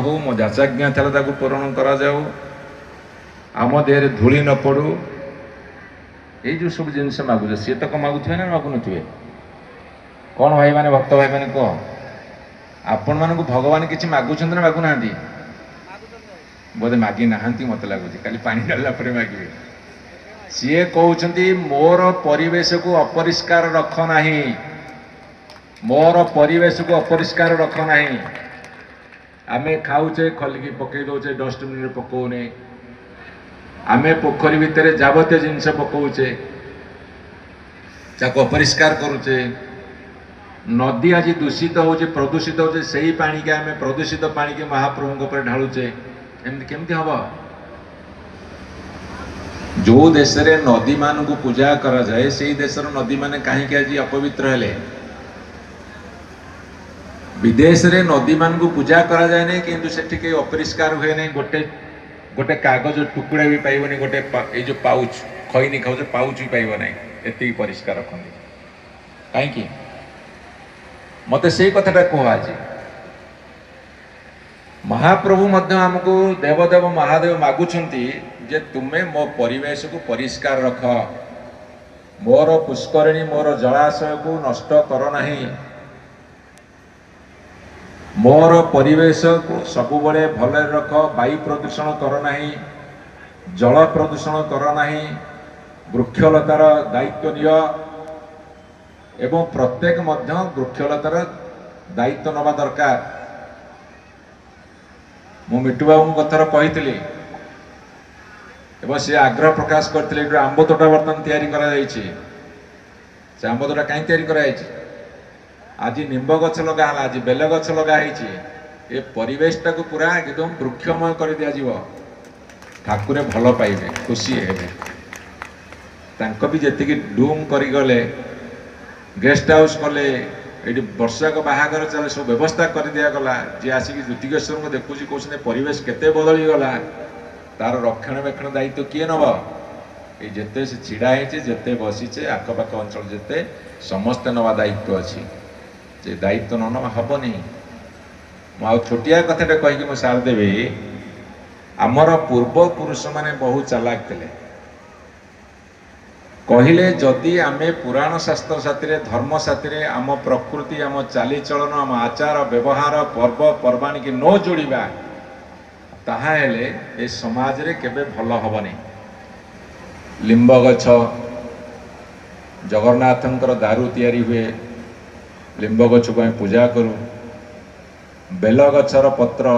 हो मो जाचाज्ञा था पूरण करा जाऊ आम देह धूली न पड़ू ये जो सब जिनस मागुचे सी तो मागुवे ना मागुन कौन भाई मैंने भक्त भाई मैंने कह आपण मानक भगवान किसी मागुंट ना मागुना बोधे मागी ना मत लगुच खाली पानी डाला मागे सी कहते मोर परिवेश को अपरिष्कार रख ना मोर परिवेश को अपरिष्कार रख ना आमे खाऊचे खलिकी पकई दौचे डस्टबिन पकाउने आमे पोखरी भितर जावतीय जिनस पकाउचे अपरिष्कार करुचे नदी आज दूषित हो प्रदूषित हो पानी के आमे प्रदूषित पानी के महाप्रभु पर ढालुचे केमती हम जो देश रे नदी मान को पूजा करा जाए से देशर नदी माने कहीं आज अपवित्र हेले विदेश रे नदी मान को पूजा करा जाए नहीं किंतु सेठी के अपरिष्कार हुए नहीं गोटे गोटे कागज टुकड़ा भी पाइबनी गोटे ये जो पाउच खैनी खाऊ पाउच भी पाइब ना एति परिष्कार रखते कहीं मते से कथाटा कह आज महाप्रभु मध्य आमको देवदेव महादेव मागुछंती जे तुमे मो परिवेश को परिष्कार रख मोर पुष्करिणी मोर जलाशय को नष्ट कर नहीं मोर परिवेश को सबुबले भले रख वायु प्रदूषण कर नहीं जल प्रदूषण कर नहीं वृक्षलतार दायित्व निय एवं प्रत्येक मध्य वृक्षलतार दायित्व नवा दरकार मु मिट्टू बाबू कथर कही एवं सी आग्रह प्रकाश करते आंब तोटा बर्तमान तैयारी से आंब तोटा कहीं तैयारी आज निम्ब गछ लगा आज बेल गछ लगा ये परिवेश टाक पूरा एकदम वृक्षमय कर दिया ठाकुर भल पाइबे खुशी हे भी जी डूम कर गले गेस्ट हाउस कले ये वर्षा को बाहागर चले सब व्यवस्था कर दिया गला जी आसिक ज्योतिकेश्वर को देखुची कहते परिवेश केते बदली गला तार रक्षणाबेक्षण दायित्व किए नब ये जिते से छिड़ा है जिते बसीचे आखपाख अंचल जिते समस्ते नवा दायित्व अच्छी जे दायित्व न नवा हम नहीं मुझे छोटिया कथाटा कहीकि मुझे सारदेवी आमर पूर्वपुरुष माने बहुत चालाक थे कहले जदि आमे पुराण शास्त्र साथी धर्म साथी आम प्रकृति आम चालीचलन आम आचार व्यवहार पर्व पर्वाणी की न जोड़ा ताहेले ए समाज रे केबे भल हबनी लिंब गछ जगन्नाथंकर दारू तैयारी हुए लिंब गछ को पूजा करूँ बेल गछर पत्र